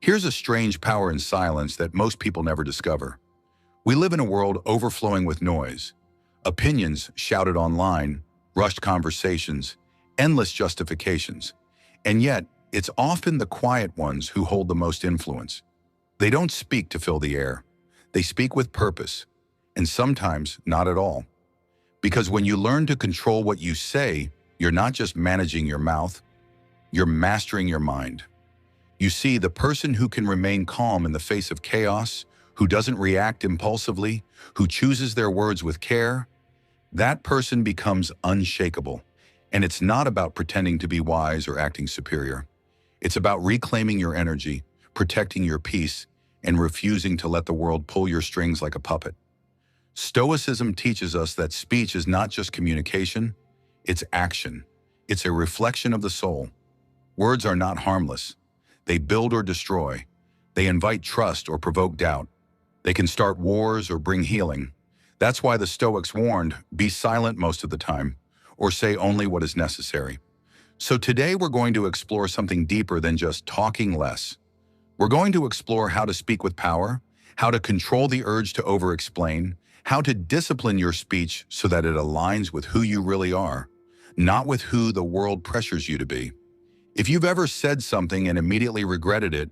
Here's a strange power in silence that most people never discover. We live in a world overflowing with noise. Opinions shouted online, rushed conversations, endless justifications. And yet, it's often the quiet ones who hold the most influence. They don't speak to fill the air. They speak with purpose, and sometimes not at all. Because when you learn to control what you say, you're not just managing your mouth, you're mastering your mind. You see, the person who can remain calm in the face of chaos, who doesn't react impulsively, who chooses their words with care, that person becomes unshakable. And it's not about pretending to be wise or acting superior. It's about reclaiming your energy, protecting your peace, and refusing to let the world pull your strings like a puppet. Stoicism teaches us that speech is not just communication, it's action. It's a reflection of the soul. Words are not harmless. They build or destroy. They invite trust or provoke doubt. They can start wars or bring healing. That's why the Stoics warned, be silent most of the time, or say only what is necessary. So today we're going to explore something deeper than just talking less. We're going to explore how to speak with power, how to control the urge to over-explain, how to discipline your speech so that it aligns with who you really are, not with who the world pressures you to be. If you've ever said something and immediately regretted it,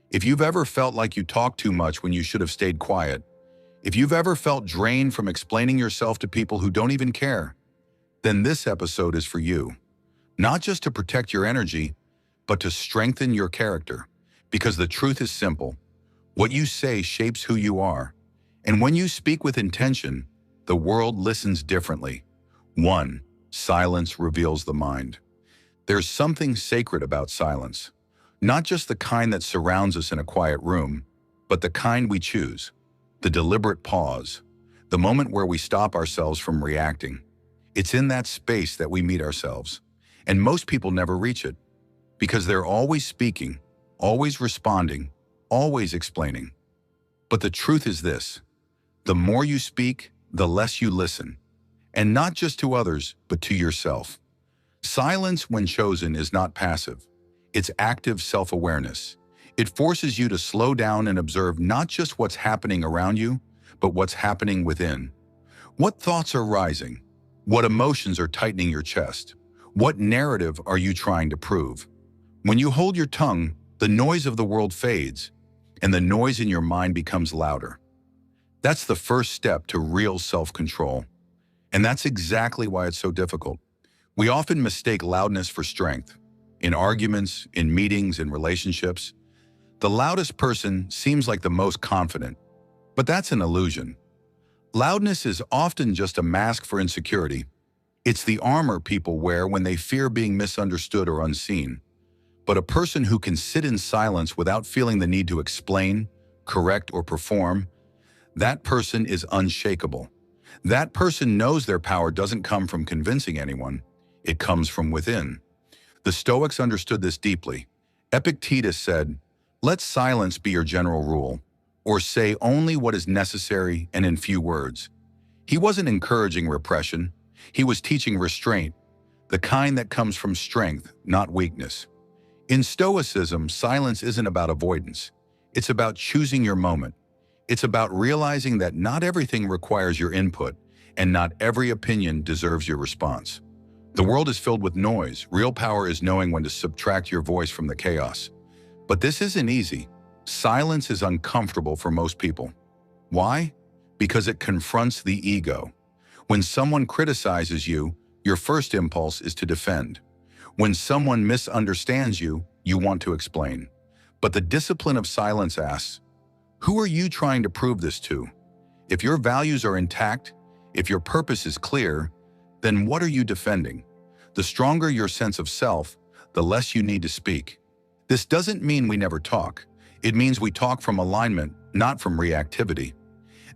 if you've ever felt like you talked too much when you should have stayed quiet, if you've ever felt drained from explaining yourself to people who don't even care, then this episode is for you. Not just to protect your energy, but to strengthen your character. Because the truth is simple. What you say shapes who you are. And when you speak with intention, the world listens differently. 1. Silence reveals the mind. There's something sacred about silence. Not just the kind that surrounds us in a quiet room, but the kind we choose. The deliberate pause. The moment where we stop ourselves from reacting. It's in that space that we meet ourselves. And most people never reach it. Because they're always speaking, always responding, always explaining. But the truth is this. The more you speak, the less you listen. And not just to others, but to yourself. Silence, when chosen, is not passive. It's active self-awareness. It forces you to slow down and observe not just what's happening around you, but what's happening within. What thoughts are rising? What emotions are tightening your chest? What narrative are you trying to prove? When you hold your tongue, the noise of the world fades, and the noise in your mind becomes louder. That's the first step to real self-control. And that's exactly why it's so difficult. We often mistake loudness for strength. In arguments, in meetings, in relationships, the loudest person seems like the most confident. But that's an illusion. Loudness is often just a mask for insecurity. It's the armor people wear when they fear being misunderstood or unseen. But a person who can sit in silence without feeling the need to explain, correct, or perform, that person is unshakable. That person knows their power doesn't come from convincing anyone. It comes from within. The Stoics understood this deeply. Epictetus said, "Let silence be your general rule, or say only what is necessary and in few words." He wasn't encouraging repression. He was teaching restraint, the kind that comes from strength, not weakness. In Stoicism, silence isn't about avoidance. It's about choosing your moment. It's about realizing that not everything requires your input, and not every opinion deserves your response. The world is filled with noise. Real power is knowing when to subtract your voice from the chaos. But this isn't easy. Silence is uncomfortable for most people. Why? Because it confronts the ego. When someone criticizes you, your first impulse is to defend. When someone misunderstands you, you want to explain. But the discipline of silence asks, who are you trying to prove this to? If your values are intact, if your purpose is clear, then what are you defending? The stronger your sense of self, the less you need to speak. This doesn't mean we never talk. It means we talk from alignment, not from reactivity.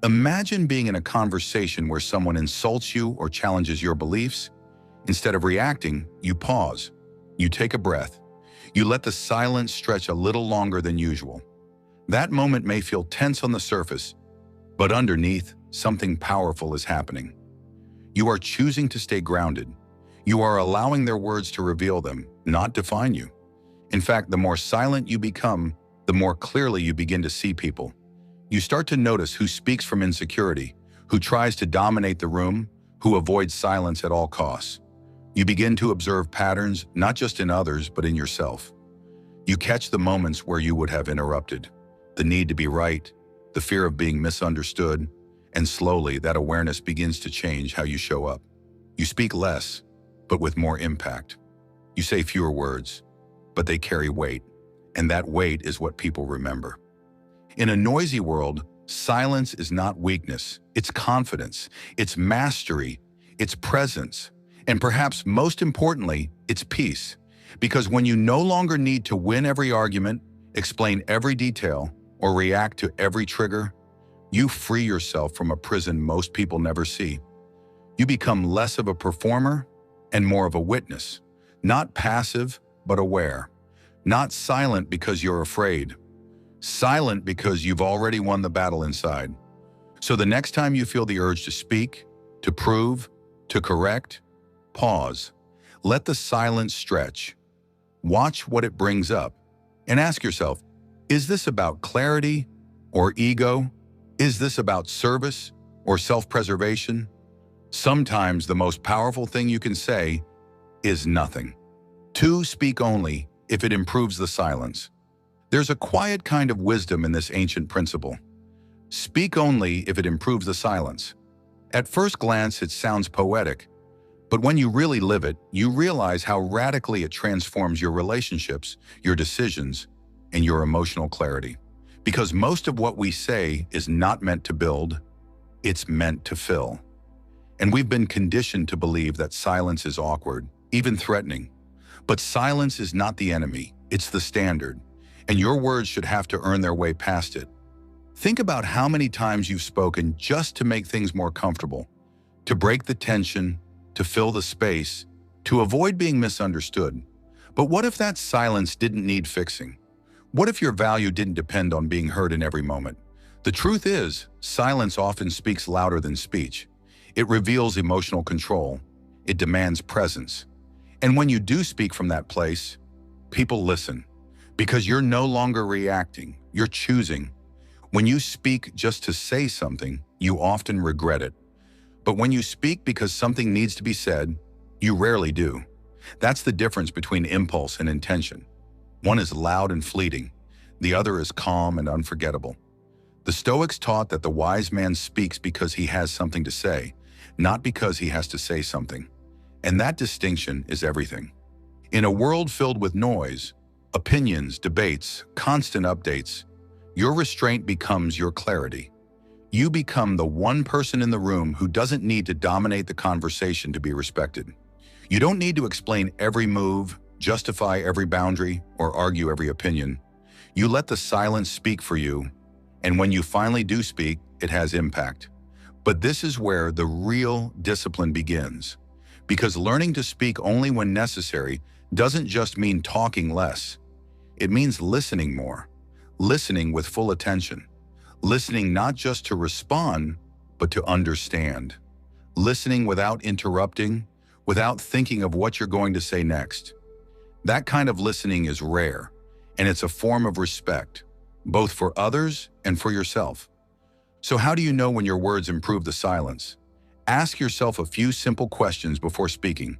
Imagine being in a conversation where someone insults you or challenges your beliefs. Instead of reacting, you pause. You take a breath. You let the silence stretch a little longer than usual. That moment may feel tense on the surface, but underneath, something powerful is happening. You are choosing to stay grounded. You are allowing their words to reveal them, not define you. In fact, the more silent you become, the more clearly you begin to see people. You start to notice who speaks from insecurity, who tries to dominate the room, who avoids silence at all costs. You begin to observe patterns not just in others, but in yourself. You catch the moments where you would have interrupted, the need to be right, the fear of being misunderstood, and slowly that awareness begins to change how you show up. You speak less, but with more impact. You say fewer words, but they carry weight, and that weight is what people remember. In a noisy world, silence is not weakness, it's confidence, it's mastery, it's presence, and perhaps most importantly, it's peace. Because when you no longer need to win every argument, explain every detail, or react to every trigger, you free yourself from a prison most people never see. You become less of a performer and more of a witness, not passive, but aware. Not silent because you're afraid. Silent because you've already won the battle inside. So the next time you feel the urge to speak, to prove, to correct, pause. Let the silence stretch. Watch what it brings up and ask yourself, is this about clarity or ego? Is this about service or self-preservation? Sometimes the most powerful thing you can say is nothing. 2, speak only if it improves the silence. There's a quiet kind of wisdom in this ancient principle. Speak only if it improves the silence. At first glance, it sounds poetic, but when you really live it, you realize how radically it transforms your relationships, your decisions, and your emotional clarity. Because most of what we say is not meant to build, it's meant to fill. And we've been conditioned to believe that silence is awkward, even threatening. But silence is not the enemy, it's the standard. And your words should have to earn their way past it. Think about how many times you've spoken just to make things more comfortable, to break the tension, to fill the space, to avoid being misunderstood. But what if that silence didn't need fixing? What if your value didn't depend on being heard in every moment? The truth is, silence often speaks louder than speech. It reveals emotional control. It demands presence. And when you do speak from that place, people listen. Because you're no longer reacting, you're choosing. When you speak just to say something, you often regret it. But when you speak because something needs to be said, you rarely do. That's the difference between impulse and intention. One is loud and fleeting. The other is calm and unforgettable. The Stoics taught that the wise man speaks because he has something to say, not because he has to say something. And that distinction is everything. In a world filled with noise, opinions, debates, constant updates, your restraint becomes your clarity. You become the one person in the room who doesn't need to dominate the conversation to be respected. You don't need to explain every move, justify every boundary, or argue every opinion. You let the silence speak for you, and when you finally do speak, it has impact. But this is where the real discipline begins. Because learning to speak only when necessary doesn't just mean talking less. It means listening more, listening with full attention, listening not just to respond, but to understand, listening without interrupting, without thinking of what you're going to say next. That kind of listening is rare, and it's a form of respect, both for others and for yourself. So how do you know when your words improve the silence? Ask yourself a few simple questions before speaking.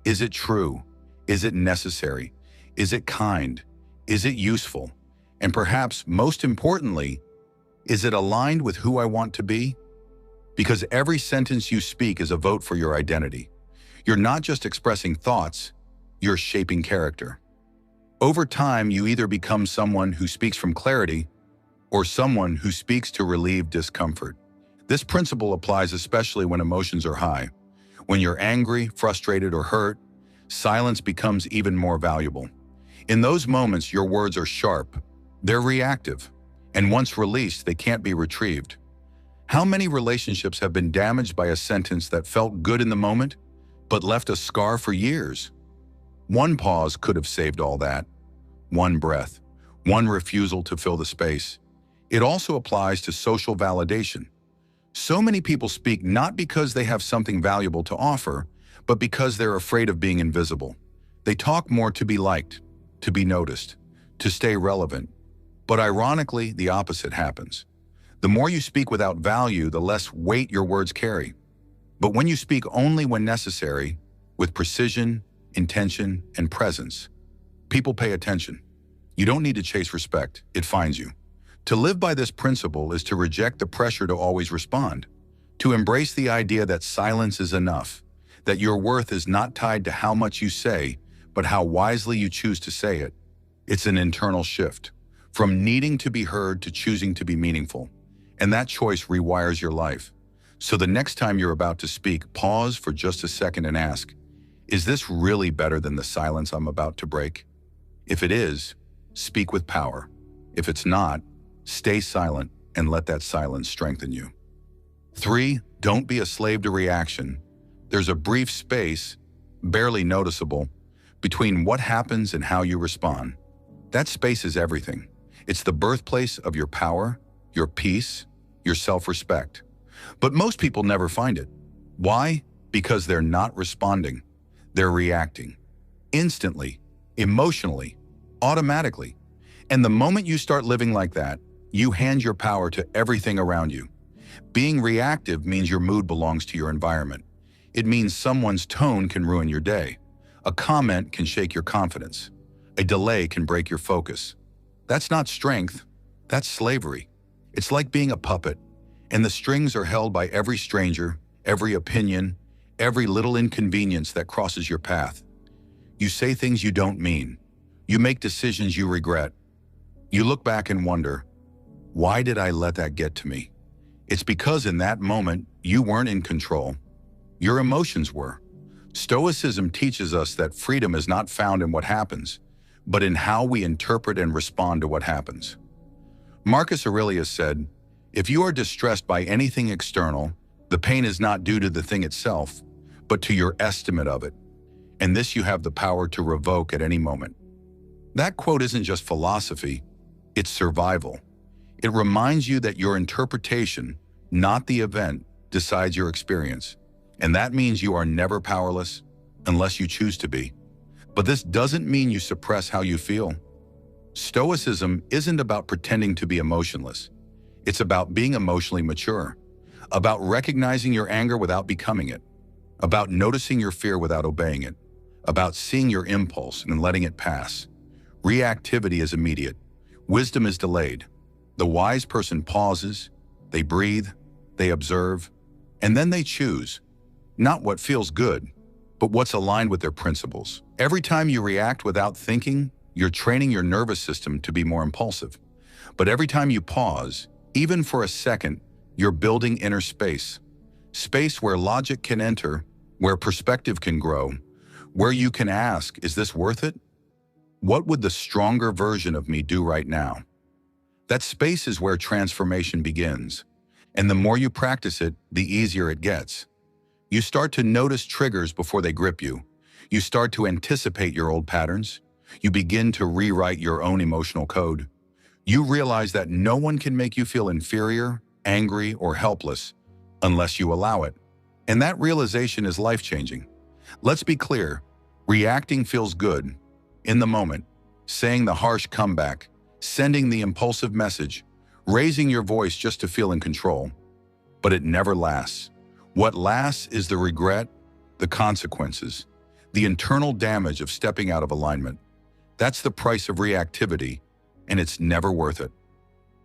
Is it true? Is it necessary? Is it kind? Is it useful? And perhaps most importantly, is it aligned with who I want to be? Because every sentence you speak is a vote for your identity. You're not just expressing thoughts, you're shaping character. Over time, you either become someone who speaks from clarity or someone who speaks to relieve discomfort. This principle applies especially when emotions are high. When you're angry, frustrated, or hurt, silence becomes even more valuable. In those moments, your words are sharp, they're reactive, and once released, they can't be retrieved. How many relationships have been damaged by a sentence that felt good in the moment, but left a scar for years? One pause could have saved all that. One breath, one refusal to fill the space. It also applies to social validation. So many people speak not because they have something valuable to offer, but because they're afraid of being invisible. They talk more to be liked, to be noticed, to stay relevant. But ironically, the opposite happens. The more you speak without value, the less weight your words carry. But when you speak only when necessary, with precision, intention, and presence, people pay attention. You don't need to chase respect, it finds you. To live by this principle is to reject the pressure to always respond, to embrace the idea that silence is enough, that your worth is not tied to how much you say, but how wisely you choose to say it. It's an internal shift, from needing to be heard to choosing to be meaningful. And that choice rewires your life. So the next time you're about to speak, pause for just a second and ask, is this really better than the silence I'm about to break? If it is, speak with power. If it's not, stay silent and let that silence strengthen you. 3, don't be a slave to reaction. There's a brief space, barely noticeable, between what happens and how you respond. That space is everything. It's the birthplace of your power, your peace, your self-respect. But most people never find it. Why? Because they're not responding. They're reacting. Instantly, emotionally, automatically. And the moment you start living like that, you hand your power to everything around you. Being reactive means your mood belongs to your environment. It means someone's tone can ruin your day. A comment can shake your confidence. A delay can break your focus. That's not strength, that's slavery. It's like being a puppet, and the strings are held by every stranger, every opinion, every little inconvenience that crosses your path. You say things you don't mean. You make decisions you regret. You look back and wonder, why did I let that get to me? It's because in that moment, you weren't in control. Your emotions were. Stoicism teaches us that freedom is not found in what happens, but in how we interpret and respond to what happens. Marcus Aurelius said, if you are distressed by anything external, the pain is not due to the thing itself, but to your estimate of it. And this you have the power to revoke at any moment. That quote isn't just philosophy, it's survival. It reminds you that your interpretation, not the event, decides your experience. And that means you are never powerless unless you choose to be. But this doesn't mean you suppress how you feel. Stoicism isn't about pretending to be emotionless. It's about being emotionally mature, about recognizing your anger without becoming it, about noticing your fear without obeying it, about seeing your impulse and letting it pass. Reactivity is immediate. Wisdom is delayed. The wise person pauses, they breathe, they observe, and then they choose. Not what feels good, but what's aligned with their principles. Every time you react without thinking, you're training your nervous system to be more impulsive. But every time you pause, even for a second, you're building inner space. Space where logic can enter, where perspective can grow, where you can ask, is this worth it? What would the stronger version of me do right now? That space is where transformation begins. And the more you practice it, the easier it gets. You start to notice triggers before they grip you. You start to anticipate your old patterns. You begin to rewrite your own emotional code. You realize that no one can make you feel inferior, angry, or helpless unless you allow it. And that realization is life-changing. Let's be clear, reacting feels good. In the moment, saying the harsh comeback, sending the impulsive message, raising your voice just to feel in control. But it never lasts. What lasts is the regret, the consequences, the internal damage of stepping out of alignment. That's the price of reactivity, and it's never worth it.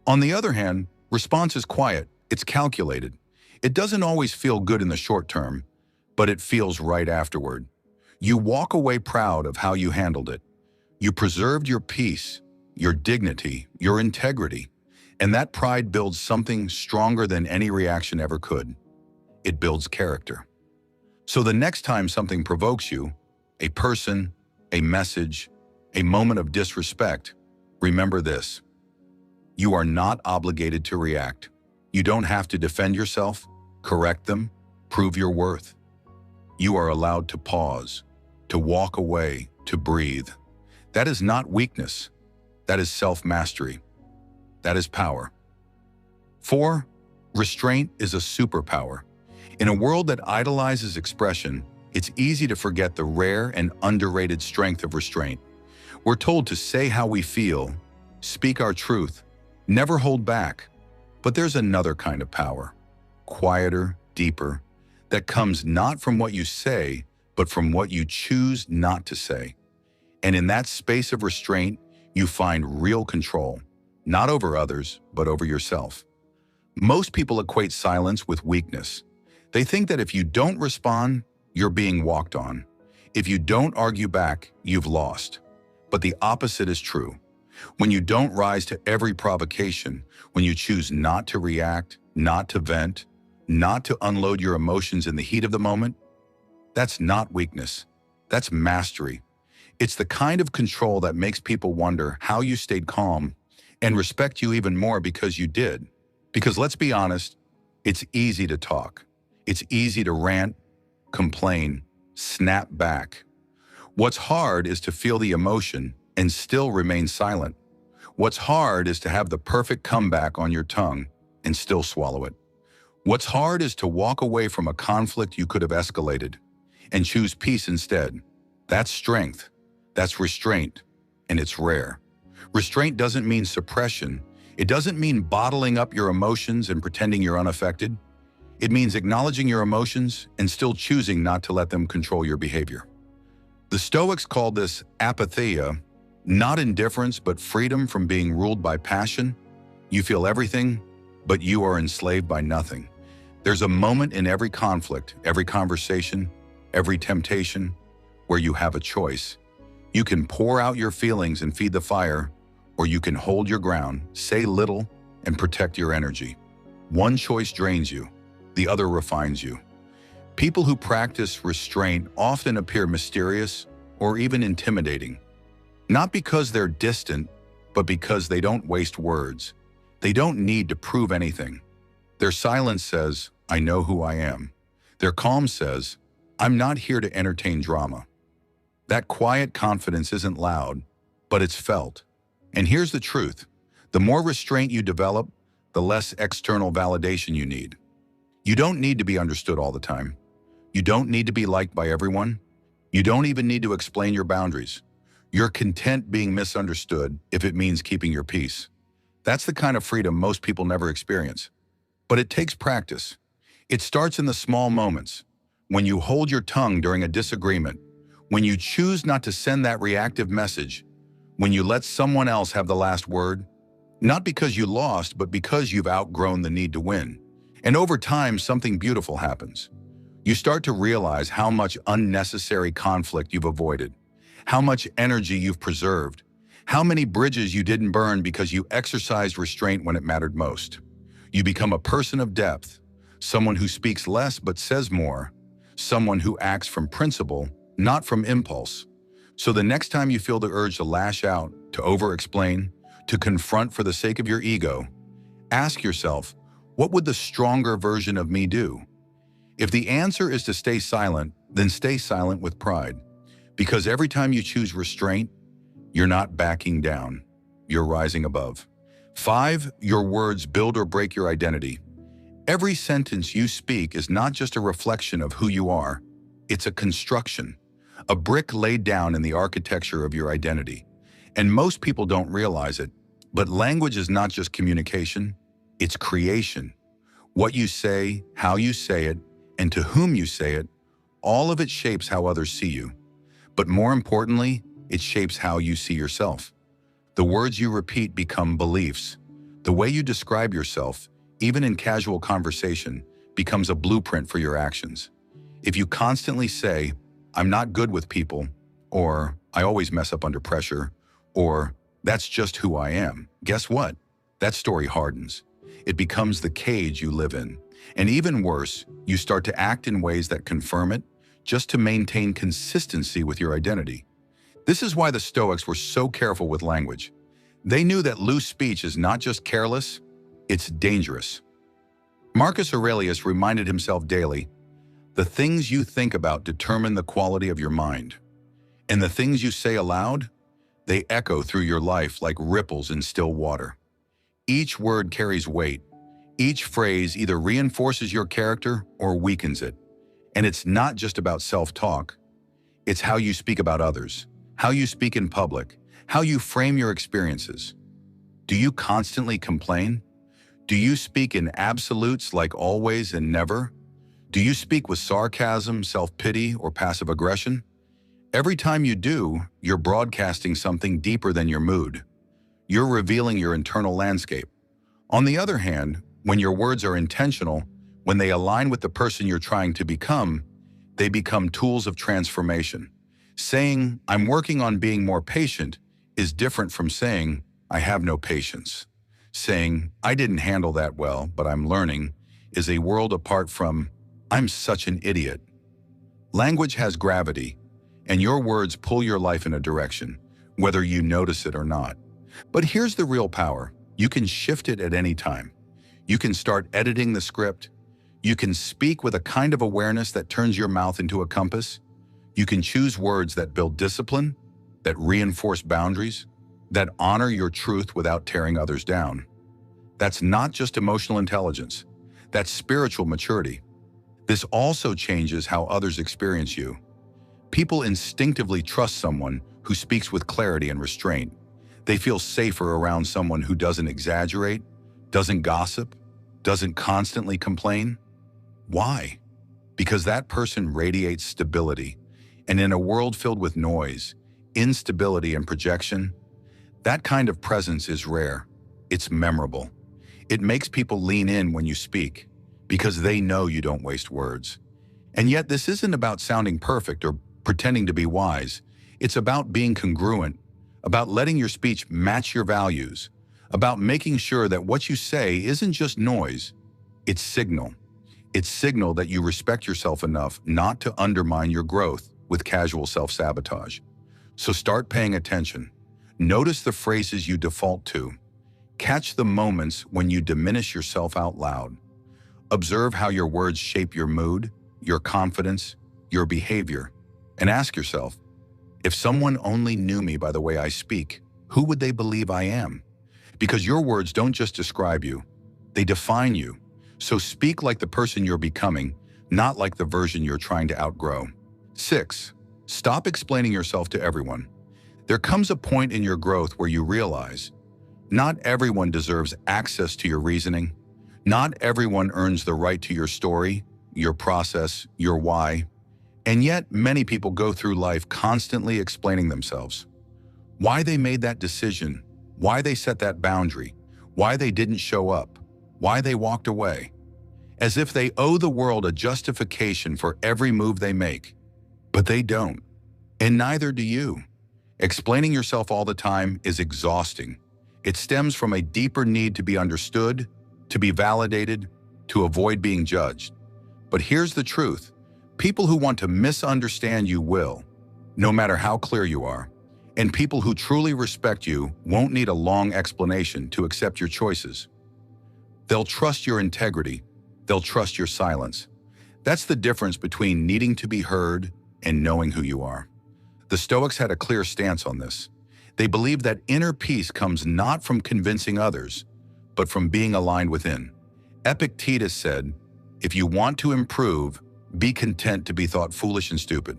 On the other hand, response is quiet, it's calculated. It doesn't always feel good in the short term, but it feels right afterward. You walk away proud of how you handled it. You preserved your peace, your dignity, your integrity, and that pride builds something stronger than any reaction ever could. It builds character. So the next time something provokes you, a person, a message, a moment of disrespect, remember this. You are not obligated to react. You don't have to defend yourself, correct them, prove your worth. You are allowed to pause, to walk away, to breathe. That is not weakness. That is self-mastery. That is power. 4. Restraint is a superpower. In a world that idolizes expression, it's easy to forget the rare and underrated strength of restraint. We're told to say how we feel, speak our truth, never hold back. But there's another kind of power, quieter, deeper, that comes not from what you say, but from what you choose not to say. And in that space of restraint, you find real control, not over others, but over yourself. Most people equate silence with weakness. They think that if you don't respond, you're being walked on. If you don't argue back, you've lost. But the opposite is true. When you don't rise to every provocation, when you choose not to react, not to vent, not to unload your emotions in the heat of the moment, that's not weakness. That's mastery. It's the kind of control that makes people wonder how you stayed calm and respect you even more because you did. Because let's be honest, it's easy to talk. It's easy to rant, complain, snap back. What's hard is to feel the emotion and still remain silent. What's hard is to have the perfect comeback on your tongue and still swallow it. What's hard is to walk away from a conflict you could have escalated and choose peace instead. That's strength. That's restraint, and it's rare. Restraint doesn't mean suppression. It doesn't mean bottling up your emotions and pretending you're unaffected. It means acknowledging your emotions and still choosing not to let them control your behavior. The Stoics called this apatheia, not indifference, but freedom from being ruled by passion. You feel everything, but you are enslaved by nothing. There's a moment in every conflict, every conversation, every temptation, where you have a choice. You can pour out your feelings and feed the fire, or you can hold your ground, say little, and protect your energy. One choice drains you, the other refines you. People who practice restraint often appear mysterious or even intimidating, not because they're distant, but because they don't waste words. They don't need to prove anything. Their silence says, "I know who I am." Their calm says, "I'm not here to entertain drama." That quiet confidence isn't loud, but it's felt. And here's the truth. The more restraint you develop, the less external validation you need. You don't need to be understood all the time. You don't need to be liked by everyone. You don't even need to explain your boundaries. You're content being misunderstood if it means keeping your peace. That's the kind of freedom most people never experience. But it takes practice. It starts in the small moments. When you hold your tongue during a disagreement, when you choose not to send that reactive message, when you let someone else have the last word, not because you lost, but because you've outgrown the need to win. And over time, something beautiful happens. You start to realize how much unnecessary conflict you've avoided, how much energy you've preserved, how many bridges you didn't burn because you exercised restraint when it mattered most. You become a person of depth, someone who speaks less but says more, someone who acts from principle, not from impulse. So the next time you feel the urge to lash out, to over-explain, to confront for the sake of your ego, ask yourself, what would the stronger version of me do? If the answer is to stay silent, then stay silent with pride. Because every time you choose restraint, you're not backing down, you're rising above. 5, your words build or break your identity. Every sentence you speak is not just a reflection of who you are, it's a construction, a brick laid down in the architecture of your identity. And most people don't realize it, but language is not just communication, it's creation. What you say, how you say it, and to whom you say it, all of it shapes how others see you. But more importantly, it shapes how you see yourself. The words you repeat become beliefs. The way you describe yourself, even in casual conversation, becomes a blueprint for your actions. If you constantly say, "I'm not good with people," or "I always mess up under pressure," or "That's just who I am," guess what? That story hardens. It becomes the cage you live in. And even worse, you start to act in ways that confirm it, just to maintain consistency with your identity. This is why the Stoics were so careful with language. They knew that loose speech is not just careless, it's dangerous. Marcus Aurelius reminded himself daily, "The things you think about determine the quality of your mind. And the things you say aloud, they echo through your life like ripples in still water." Each word carries weight. Each phrase either reinforces your character or weakens it. And it's not just about self-talk. It's how you speak about others, how you speak in public, how you frame your experiences. Do you constantly complain? Do you speak in absolutes like always and never? Do you speak with sarcasm, self-pity, or passive aggression? Every time you do, you're broadcasting something deeper than your mood. You're revealing your internal landscape. On the other hand, when your words are intentional, when they align with the person you're trying to become, they become tools of transformation. Saying, "I'm working on being more patient," is different from saying, "I have no patience." Saying, "I didn't handle that well, but I'm learning," is a world apart from, "I'm such an idiot." Language has gravity, and your words pull your life in a direction, whether you notice it or not. But here's the real power. You can shift it at any time. You can start editing the script. You can speak with a kind of awareness that turns your mouth into a compass. You can choose words that build discipline, that reinforce boundaries, that honor your truth without tearing others down. That's not just emotional intelligence. That's spiritual maturity. This also changes how others experience you. People instinctively trust someone who speaks with clarity and restraint. They feel safer around someone who doesn't exaggerate, doesn't gossip, doesn't constantly complain. Why? Because that person radiates stability. And in a world filled with noise, instability, and projection, that kind of presence is rare. It's memorable. It makes people lean in when you speak, because they know you don't waste words. And yet this isn't about sounding perfect or pretending to be wise. It's about being congruent, about letting your speech match your values, about making sure that what you say isn't just noise, it's signal. It's signal that you respect yourself enough not to undermine your growth with casual self-sabotage. So start paying attention. Notice the phrases you default to. Catch the moments when you diminish yourself out loud. Observe how your words shape your mood, your confidence, your behavior, and ask yourself, if someone only knew me by the way I speak, who would they believe I am? Because your words don't just describe you, they define you. So speak like the person you're becoming, not like the version you're trying to outgrow. 6. Stop explaining yourself to everyone. There comes a point in your growth where you realize, not everyone deserves access to your reasoning. Not everyone earns the right to your story, your process, your why. And yet, many people go through life constantly explaining themselves. Why they made that decision, why they set that boundary, why they didn't show up, why they walked away. As if they owe the world a justification for every move they make. But they don't. And neither do you. Explaining yourself all the time is exhausting. It stems from a deeper need to be understood, to be validated, to avoid being judged. But here's the truth. People who want to misunderstand you will, no matter how clear you are. And people who truly respect you won't need a long explanation to accept your choices. They'll trust your integrity. They'll trust your silence. That's the difference between needing to be heard and knowing who you are. The Stoics had a clear stance on this. They believed that inner peace comes not from convincing others, but from being aligned within. Epictetus said, "If you want to improve, be content to be thought foolish and stupid."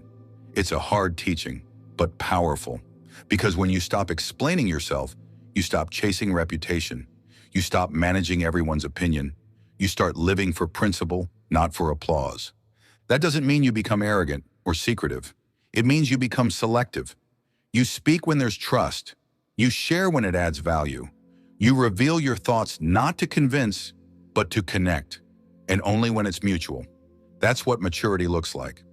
It's a hard teaching, but powerful. Because when you stop explaining yourself, you stop chasing reputation. You stop managing everyone's opinion. You start living for principle, not for applause. That doesn't mean you become arrogant or secretive. It means you become selective. You speak when there's trust. You share when it adds value. You reveal your thoughts not to convince, but to connect, and only when it's mutual. That's what maturity looks like.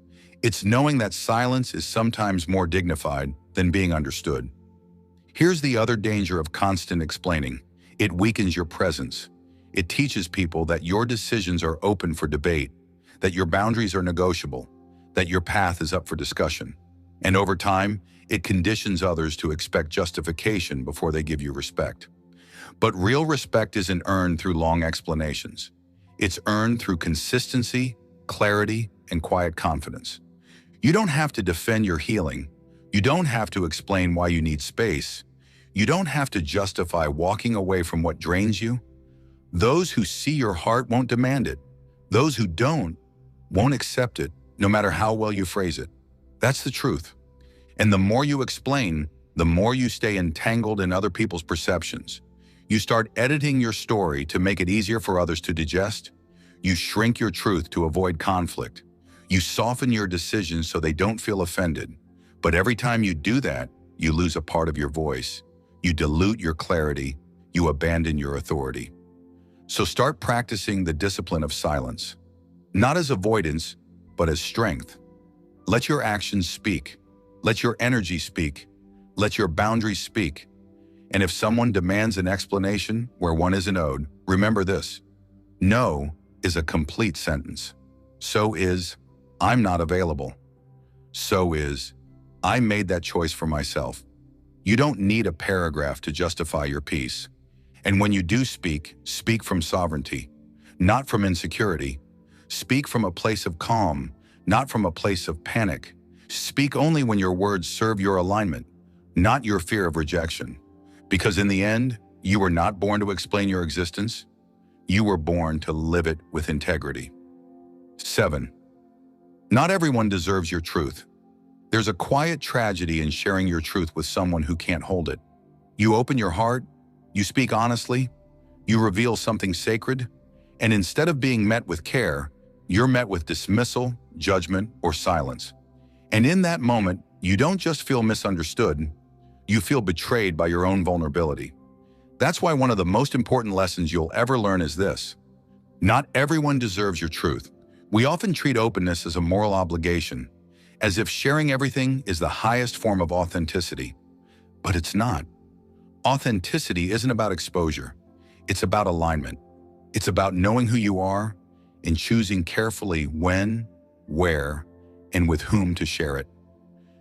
It's knowing that silence is sometimes more dignified than being understood. Here's the other danger of constant explaining. It weakens your presence. It teaches people that your decisions are open for debate, that your boundaries are negotiable, that your path is up for discussion. And over time, it conditions others to expect justification before they give you respect. But real respect isn't earned through long explanations. It's earned through consistency, clarity, and quiet confidence. You don't have to defend your healing. You don't have to explain why you need space. You don't have to justify walking away from what drains you. Those who see your heart won't demand it. Those who don't won't accept it, no matter how well you phrase it. That's the truth. And the more you explain, the more you stay entangled in other people's perceptions. You start editing your story to make it easier for others to digest. You shrink your truth to avoid conflict. You soften your decisions so they don't feel offended. But every time you do that, you lose a part of your voice. You dilute your clarity. You abandon your authority. So start practicing the discipline of silence, not as avoidance, but as strength. Let your actions speak. Let your energy speak. Let your boundaries speak. And if someone demands an explanation where one isn't owed, remember this: no is a complete sentence. So is, I'm not available. So is, I made that choice for myself. You don't need a paragraph to justify your peace. And when you do speak, speak from sovereignty, not from insecurity. Speak from a place of calm, not from a place of panic. Speak only when your words serve your alignment, not your fear of rejection. Because in the end, you were not born to explain your existence. You were born to live it with integrity. 7. Not everyone deserves your truth. There's a quiet tragedy in sharing your truth with someone who can't hold it. You open your heart, you speak honestly, you reveal something sacred, and instead of being met with care, you're met with dismissal, judgment, or silence. And in that moment, you don't just feel misunderstood, you feel betrayed by your own vulnerability. That's why one of the most important lessons you'll ever learn is this: not everyone deserves your truth. We often treat openness as a moral obligation, as if sharing everything is the highest form of authenticity. But it's not. Authenticity isn't about exposure. It's about alignment. It's about knowing who you are and choosing carefully when, where, and with whom to share it.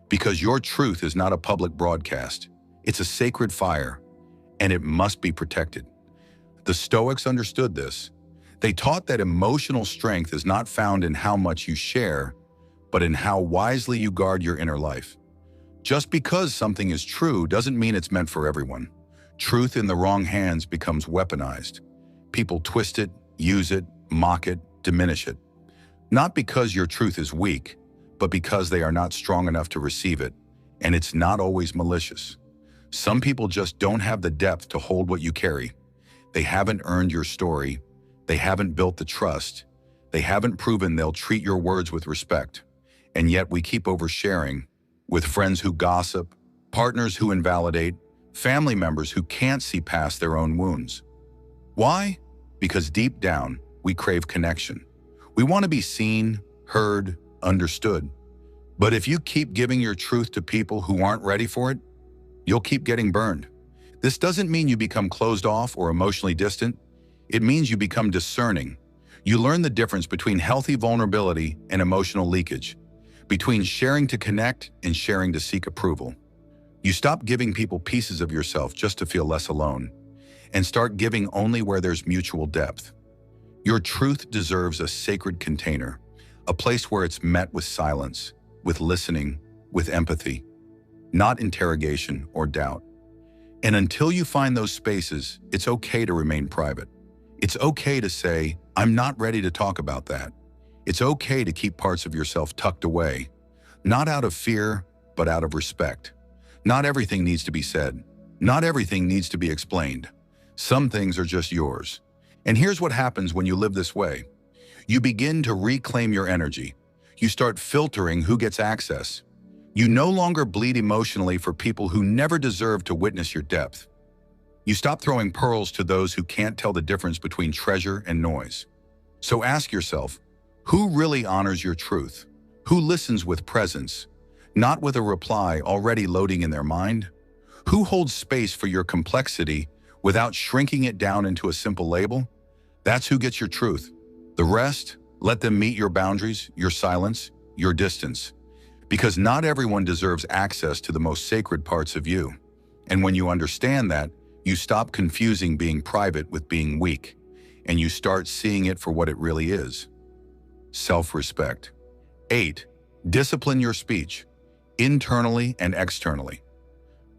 Because your truth is not a public broadcast. It's a sacred fire, and it must be protected. The Stoics understood this. They taught that emotional strength is not found in how much you share, but in how wisely you guard your inner life. Just because something is true doesn't mean it's meant for everyone. Truth in the wrong hands becomes weaponized. People twist it, use it, mock it, diminish it. Not because your truth is weak, but because they are not strong enough to receive it, and it's not always malicious. Some people just don't have the depth to hold what you carry. They haven't earned your story. They haven't built the trust. They haven't proven they'll treat your words with respect. And yet we keep oversharing, with friends who gossip, partners who invalidate, family members who can't see past their own wounds. Why? Because deep down, we crave connection. We want to be seen, heard, understood. But if you keep giving your truth to people who aren't ready for it, you'll keep getting burned. This doesn't mean you become closed off or emotionally distant. It means you become discerning. You learn the difference between healthy vulnerability and emotional leakage, between sharing to connect and sharing to seek approval. You stop giving people pieces of yourself just to feel less alone, and start giving only where there's mutual depth. Your truth deserves a sacred container, a place where it's met with silence, with listening, with empathy, not interrogation or doubt. And until you find those spaces, it's okay to remain private. It's okay to say, I'm not ready to talk about that. It's okay to keep parts of yourself tucked away, not out of fear, but out of respect. Not everything needs to be said. Not everything needs to be explained. Some things are just yours. And here's what happens when you live this way. You begin to reclaim your energy. You start filtering who gets access. You no longer bleed emotionally for people who never deserve to witness your depth. You stop throwing pearls to those who can't tell the difference between treasure and noise. So ask yourself, who really honors your truth? Who listens with presence, not with a reply already loading in their mind? Who holds space for your complexity without shrinking it down into a simple label? That's who gets your truth. The rest, let them meet your boundaries, your silence, your distance. Because not everyone deserves access to the most sacred parts of you. And when you understand that, you stop confusing being private with being weak, and you start seeing it for what it really is. Self-respect. 8. Discipline your speech, internally and externally.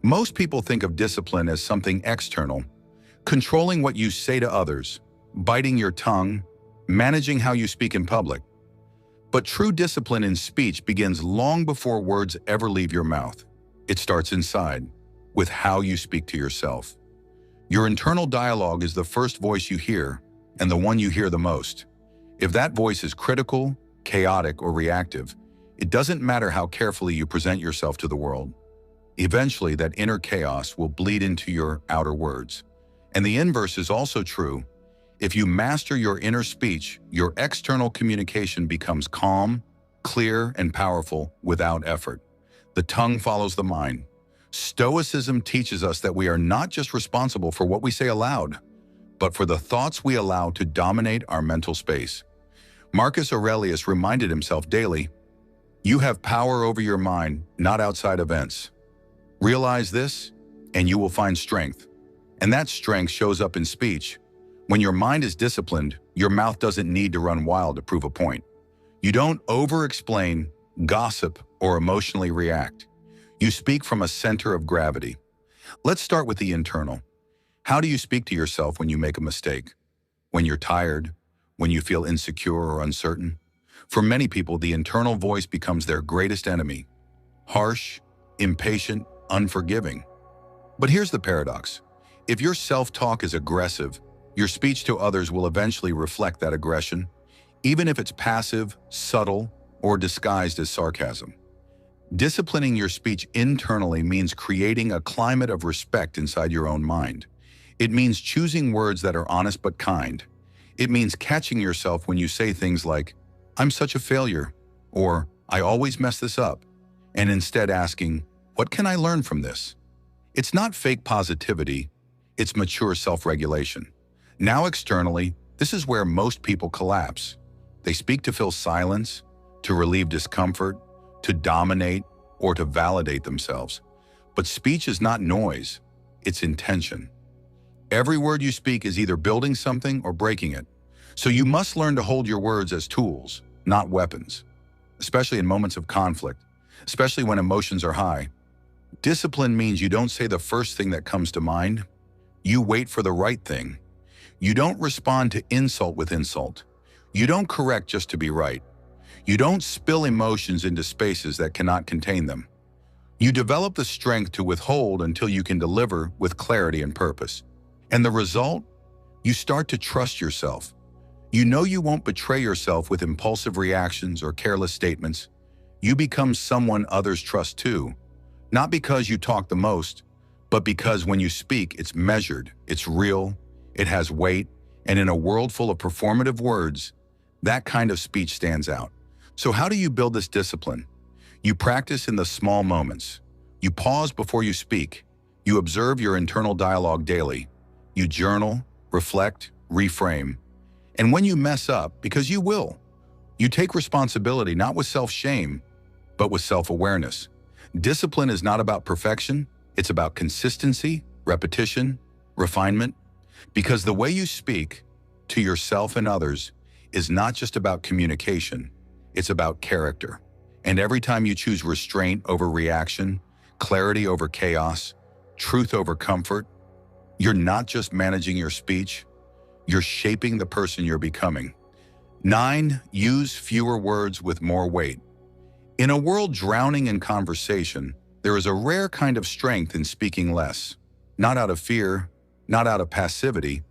Most people think of discipline as something external, controlling what you say to others, biting your tongue, managing how you speak in public. But true discipline in speech begins long before words ever leave your mouth. It starts inside, with how you speak to yourself. Your internal dialogue is the first voice you hear and the one you hear the most. If that voice is critical, chaotic, or reactive, it doesn't matter how carefully you present yourself to the world. Eventually, that inner chaos will bleed into your outer words. And the inverse is also true. If you master your inner speech, your external communication becomes calm, clear, and powerful without effort. The tongue follows the mind. Stoicism teaches us that we are not just responsible for what we say aloud, but for the thoughts we allow to dominate our mental space. Marcus Aurelius reminded himself daily, "You have power over your mind, not outside events. Realize this, and you will find strength." And that strength shows up in speech. When your mind is disciplined, your mouth doesn't need to run wild to prove a point. You don't over-explain, gossip, or emotionally react. You speak from a center of gravity. Let's start with the internal. How do you speak to yourself when you make a mistake? When you're tired? When you feel insecure or uncertain? For many people, the internal voice becomes their greatest enemy. Harsh, impatient, unforgiving. But here's the paradox. If your self-talk is aggressive, your speech to others will eventually reflect that aggression, even if it's passive, subtle, or disguised as sarcasm. Disciplining your speech internally means creating a climate of respect inside your own mind. It means choosing words that are honest but kind. It means catching yourself when you say things like, "I'm such a failure," or "I always mess this up," and instead asking, "What can I learn from this?" It's not fake positivity, it's mature self-regulation. Now externally, this is where most people collapse. They speak to fill silence, to relieve discomfort, to dominate, or to validate themselves. But speech is not noise, it's intention. Every word you speak is either building something or breaking it. So you must learn to hold your words as tools, not weapons, especially in moments of conflict, especially when emotions are high. Discipline means you don't say the first thing that comes to mind. You wait for the right thing. You don't respond to insult with insult. You don't correct just to be right. You don't spill emotions into spaces that cannot contain them. You develop the strength to withhold until you can deliver with clarity and purpose. And the result? You start to trust yourself. You know you won't betray yourself with impulsive reactions or careless statements. You become someone others trust too. Not because you talk the most, but because when you speak, it's measured, it's real, it has weight, and in a world full of performative words, that kind of speech stands out. So how do you build this discipline? You practice in the small moments. You pause before you speak. You observe your internal dialogue daily. You journal, reflect, reframe. And when you mess up, because you will, you take responsibility not with self-shame, but with self-awareness. Discipline is not about perfection, it's about consistency, repetition, refinement. Because the way you speak to yourself and others is not just about communication, it's about character. And every time you choose restraint over reaction, clarity over chaos, truth over comfort, you're not just managing your speech, you're shaping the person you're becoming. 9, use fewer words with more weight. In a world drowning in conversation, there is a rare kind of strength in speaking less, not out of fear, not out of passivity,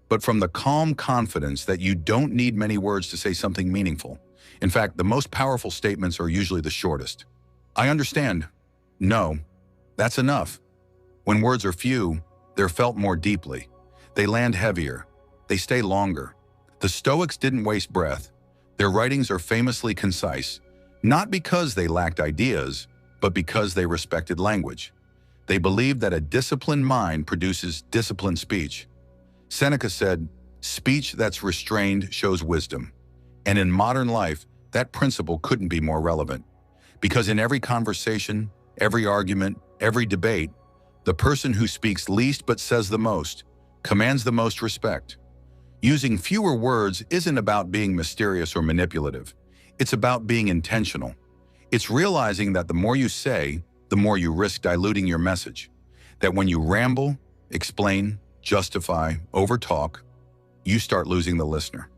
but from the calm confidence that you don't need many words to say something meaningful. In fact, the most powerful statements are usually the shortest. "I understand." "No." "That's enough." When words are few, they're felt more deeply. They land heavier. They stay longer. The Stoics didn't waste breath. Their writings are famously concise, not because they lacked ideas, but because they respected language. They believed that a disciplined mind produces disciplined speech. Seneca said, "Speech that's restrained shows wisdom." And in modern life, that principle couldn't be more relevant. Because in every conversation, every argument, every debate, the person who speaks least but says the most commands the most respect. Using fewer words isn't about being mysterious or manipulative. It's about being intentional. It's realizing that the more you say, the more you risk diluting your message. That when you ramble, explain, justify, overtalk, you start losing the listener.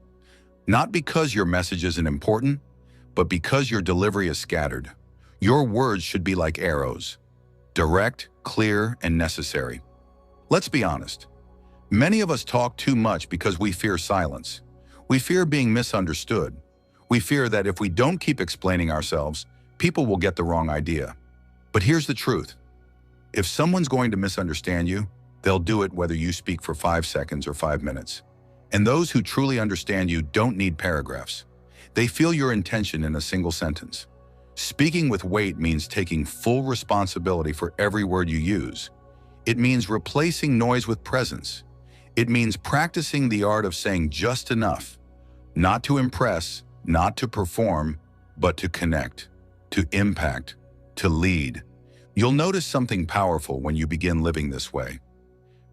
Not because your message isn't important, but because your delivery is scattered. Your words should be like arrows, direct, clear, and necessary. Let's be honest. Many of us talk too much because we fear silence. We fear being misunderstood. We fear that if we don't keep explaining ourselves, people will get the wrong idea. But here's the truth. If someone's going to misunderstand you, they'll do it whether you speak for 5 seconds or 5 minutes. And those who truly understand you don't need paragraphs. They feel your intention in a single sentence. Speaking with weight means taking full responsibility for every word you use. It means replacing noise with presence. It means practicing the art of saying just enough, not to impress, not to perform, but to connect, to impact, to lead. You'll notice something powerful when you begin living this way.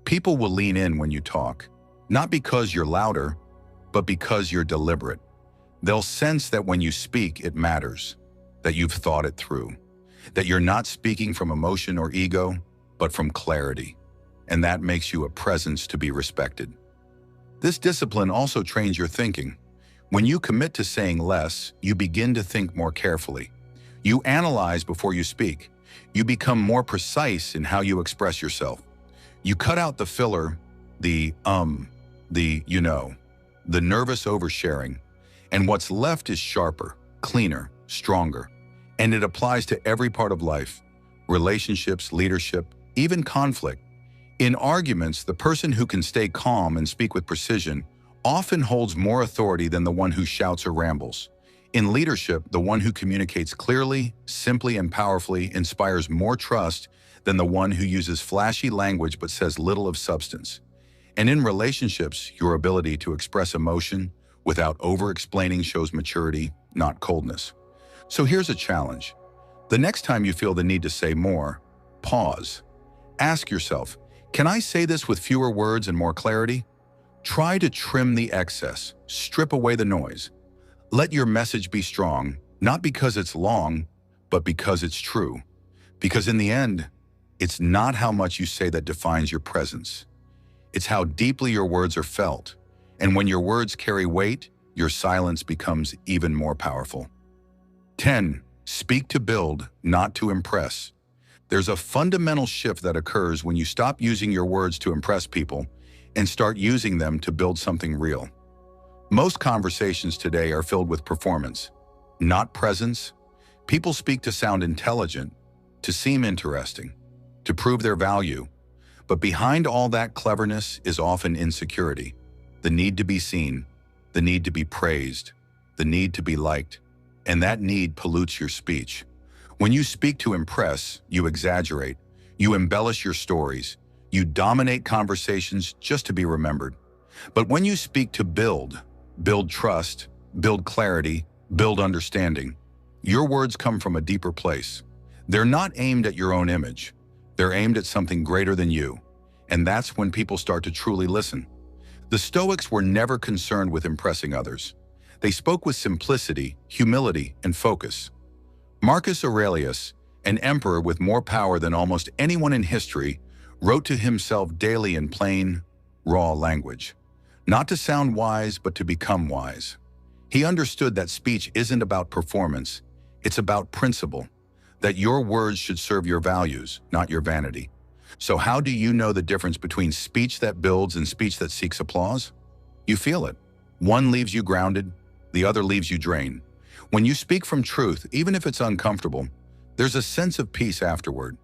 People will lean in when you talk, not because you're louder, but because you're deliberate. They'll sense that when you speak, it matters, that you've thought it through, that you're not speaking from emotion or ego, but from clarity. And that makes you a presence to be respected. This discipline also trains your thinking. When you commit to saying less, you begin to think more carefully. You analyze before you speak. You become more precise in how you express yourself. You cut out the filler, the nervous oversharing, and what's left is sharper, cleaner, stronger. And it applies to every part of life, relationships, leadership, even conflict. In arguments, the person who can stay calm and speak with precision often holds more authority than the one who shouts or rambles. In leadership, the one who communicates clearly, simply, and powerfully inspires more trust than the one who uses flashy language but says little of substance. And in relationships, your ability to express emotion without over-explaining shows maturity, not coldness. So here's a challenge. The next time you feel the need to say more, pause. Ask yourself, can I say this with fewer words and more clarity? Try to trim the excess, strip away the noise. Let your message be strong, not because it's long, but because it's true. Because in the end, it's not how much you say that defines your presence. It's how deeply your words are felt. And when your words carry weight, your silence becomes even more powerful. 10. Speak to build, not to impress. There's a fundamental shift that occurs when you stop using your words to impress people and start using them to build something real. Most conversations today are filled with performance, not presence. People speak to sound intelligent, to seem interesting, to prove their value. But behind all that cleverness is often insecurity, the need to be seen, the need to be praised, the need to be liked, and that need pollutes your speech. When you speak to impress, you exaggerate, you embellish your stories, you dominate conversations just to be remembered. But when you speak to build trust, build clarity, build understanding, your words come from a deeper place. They're not aimed at your own image. They're aimed at something greater than you. And that's when people start to truly listen. The Stoics were never concerned with impressing others. They spoke with simplicity, humility, and focus. Marcus Aurelius, an emperor with more power than almost anyone in history, wrote to himself daily in plain, raw language. Not to sound wise, but to become wise. He understood that speech isn't about performance, it's about principle, that your words should serve your values, not your vanity. So how do you know the difference between speech that builds and speech that seeks applause? You feel it. One leaves you grounded, the other leaves you drained. When you speak from truth, even if it's uncomfortable, there's a sense of peace afterward.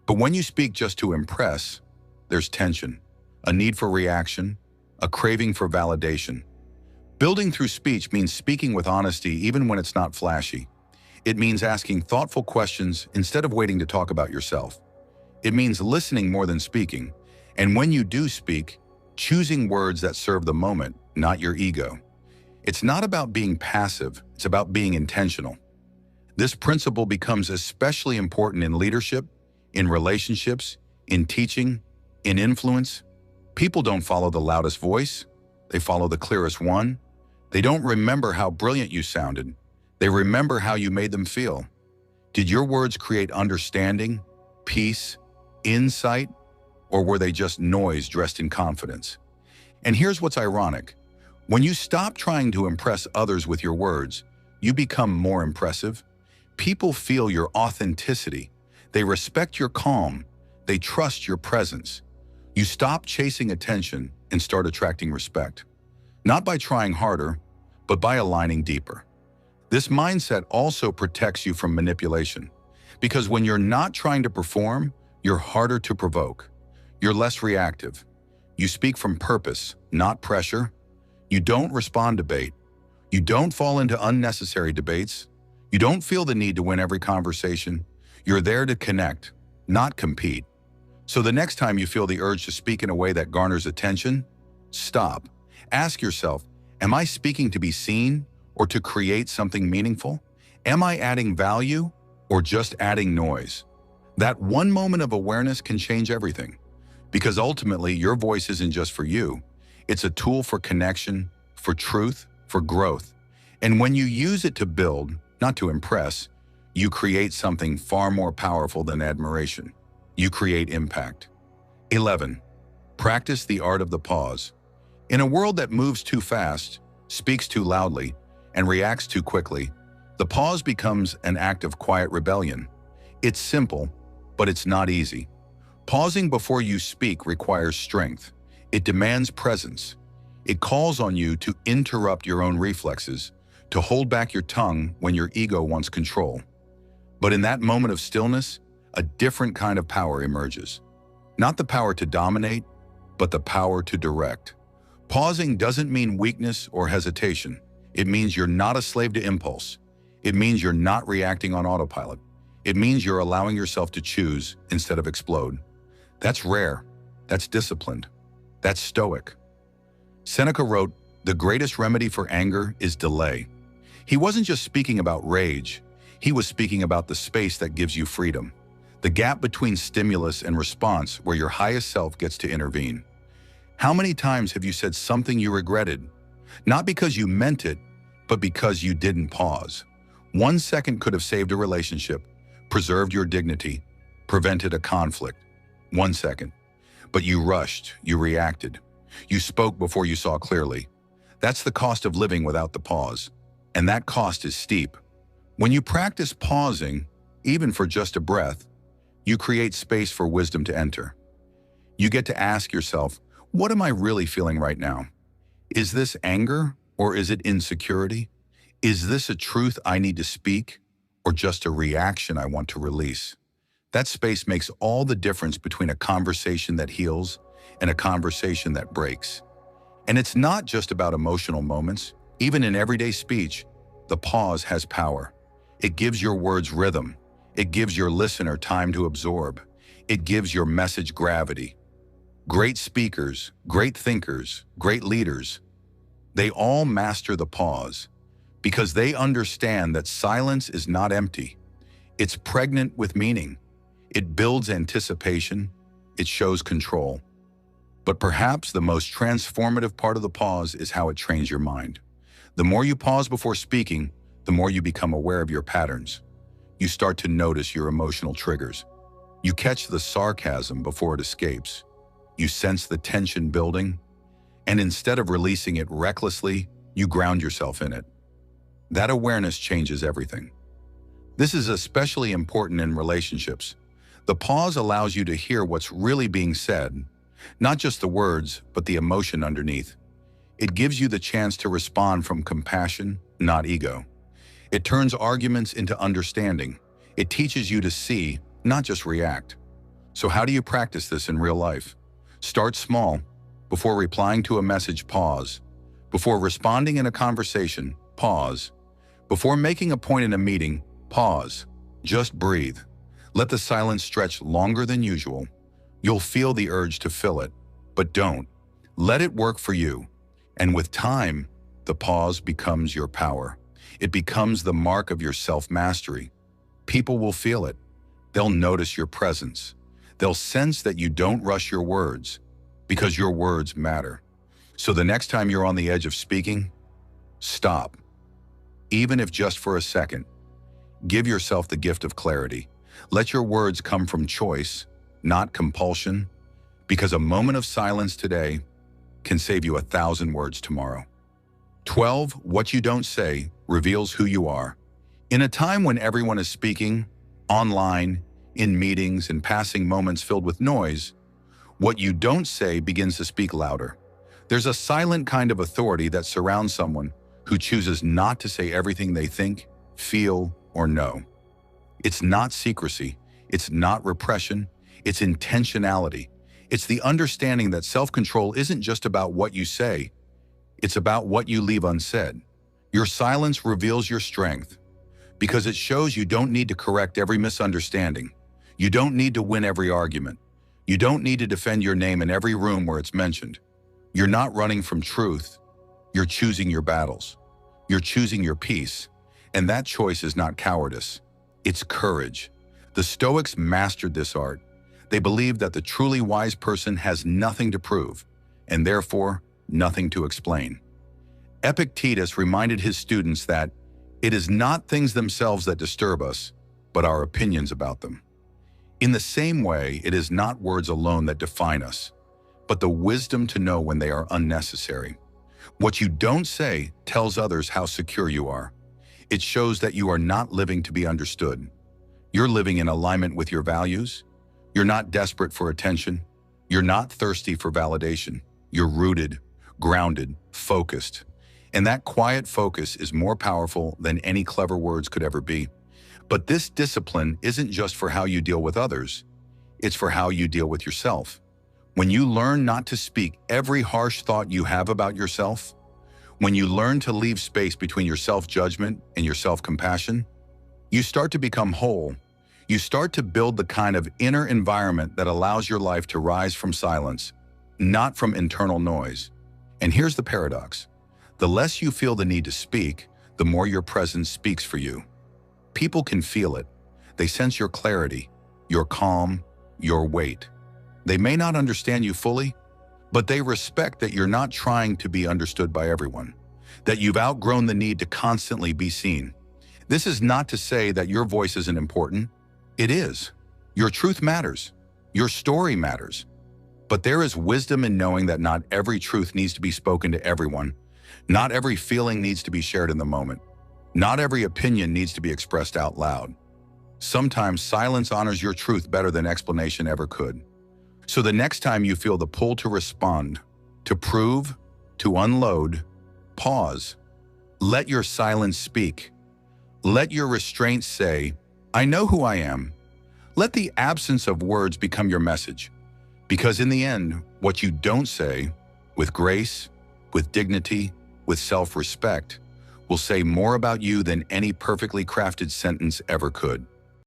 But when you speak just to impress, there's tension, a need for reaction, a craving for validation. Building through speech means speaking with honesty even when it's not flashy. It means asking thoughtful questions instead of waiting to talk about yourself. It means listening more than speaking. And when you do speak, choosing words that serve the moment, not your ego. It's not about being passive, it's about being intentional. This principle becomes especially important in leadership, in relationships, in teaching, in influence. People don't follow the loudest voice, they follow the clearest one. They don't remember how brilliant you sounded, they remember how you made them feel. Did your words create understanding, peace, insight, or were they just noise dressed in confidence? And here's what's ironic. When you stop trying to impress others with your words, you become more impressive. People feel your authenticity. They respect your calm. They trust your presence. You stop chasing attention and start attracting respect. Not by trying harder, but by aligning deeper. This mindset also protects you from manipulation, because when you're not trying to perform, you're harder to provoke. You're less reactive. You speak from purpose, not pressure. You don't respond to bait. You don't fall into unnecessary debates. You don't feel the need to win every conversation. You're there to connect, not compete. So the next time you feel the urge to speak in a way that garners attention, stop. Ask yourself, am I speaking to be seen or to create something meaningful? Am I adding value or just adding noise? That one moment of awareness can change everything, because ultimately your voice isn't just for you. It's a tool for connection, for truth, for growth. And when you use it to build, not to impress, you create something far more powerful than admiration. You create impact. 11. Practice the art of the pause. In a world that moves too fast, speaks too loudly, and reacts too quickly, the pause becomes an act of quiet rebellion. It's simple, but it's not easy. Pausing before you speak requires strength. It demands presence. It calls on you to interrupt your own reflexes, to hold back your tongue when your ego wants control. But in that moment of stillness, a different kind of power emerges. Not the power to dominate, but the power to direct. Pausing doesn't mean weakness or hesitation. It means you're not a slave to impulse. It means you're not reacting on autopilot. It means you're allowing yourself to choose instead of explode. That's rare. That's disciplined. That's stoic. Seneca wrote, "The greatest remedy for anger is delay." He wasn't just speaking about rage. He was speaking about the space that gives you freedom. The gap between stimulus and response where your highest self gets to intervene. How many times have you said something you regretted? Not because you meant it, but because you didn't pause. 1 second could have saved a relationship, preserved your dignity, prevented a conflict. 1 second. But you rushed, you reacted. You spoke before you saw clearly. That's the cost of living without the pause. And that cost is steep. When you practice pausing, even for just a breath, you create space for wisdom to enter. You get to ask yourself, what am I really feeling right now? Is this anger or is it insecurity? Is this a truth I need to speak or just a reaction I want to release? That space makes all the difference between a conversation that heals and a conversation that breaks. And it's not just about emotional moments. Even in everyday speech, the pause has power. It gives your words rhythm. It gives your listener time to absorb. It gives your message gravity. Great speakers, great thinkers, great leaders, they all master the pause because they understand that silence is not empty. It's pregnant with meaning. It builds anticipation. It shows control. But perhaps the most transformative part of the pause is how it trains your mind. The more you pause before speaking, the more you become aware of your patterns. You start to notice your emotional triggers. You catch the sarcasm before it escapes. You sense the tension building, and instead of releasing it recklessly, you ground yourself in it. That awareness changes everything. This is especially important in relationships. The pause allows you to hear what's really being said, not just the words, but the emotion underneath. It gives you the chance to respond from compassion, not ego. It turns arguments into understanding. It teaches you to see, not just react. So how do you practice this in real life? Start small. Before replying to a message, pause. Before responding in a conversation, pause. Before making a point in a meeting, pause. Just breathe. Let the silence stretch longer than usual. You'll feel the urge to fill it, but don't. Let it work for you. And with time, the pause becomes your power. It becomes the mark of your self-mastery. People will feel it. They'll notice your presence. They'll sense that you don't rush your words, because your words matter. So the next time you're on the edge of speaking, stop. Even if just for a second. Give yourself the gift of clarity. Let your words come from choice, not compulsion, because a moment of silence today can save you 1,000 words tomorrow. 12. What you don't say reveals who you are. In a time when everyone is speaking, online, in meetings, and passing moments filled with noise, what you don't say begins to speak louder. There's a silent kind of authority that surrounds someone who chooses not to say everything they think, feel, or know. It's not secrecy. It's not repression. It's intentionality. It's the understanding that self-control isn't just about what you say. It's about what you leave unsaid. Your silence reveals your strength because it shows you don't need to correct every misunderstanding. You don't need to win every argument. You don't need to defend your name in every room where it's mentioned. You're not running from truth. You're choosing your battles. You're choosing your peace. And that choice is not cowardice. It's courage. The Stoics mastered this art. They believed that the truly wise person has nothing to prove, and therefore nothing to explain. Epictetus reminded his students that it is not things themselves that disturb us, but our opinions about them. In the same way, it is not words alone that define us, but the wisdom to know when they are unnecessary. What you don't say tells others how secure you are. It shows that you are not living to be understood. You're living in alignment with your values. You're not desperate for attention. You're not thirsty for validation. You're rooted, grounded, focused. And that quiet focus is more powerful than any clever words could ever be. But this discipline isn't just for how you deal with others. It's for how you deal with yourself. When you learn not to speak every harsh thought you have about yourself, when you learn to leave space between your self-judgment and your self-compassion, you start to become whole. You start to build the kind of inner environment that allows your life to rise from silence, not from internal noise. And here's the paradox. The less you feel the need to speak, the more your presence speaks for you. People can feel it. They sense your clarity, your calm, your weight. They may not understand you fully, but they respect that you're not trying to be understood by everyone, that you've outgrown the need to constantly be seen. This is not to say that your voice isn't important. It is. Your truth matters. Your story matters. But there is wisdom in knowing that not every truth needs to be spoken to everyone. Not every feeling needs to be shared in the moment. Not every opinion needs to be expressed out loud. Sometimes silence honors your truth better than explanation ever could. So the next time you feel the pull to respond, to prove, to unload, pause. Let your silence speak. Let your restraint say, I know who I am. Let the absence of words become your message. Because in the end, what you don't say, with grace, with dignity, with self-respect, will say more about you than any perfectly crafted sentence ever could.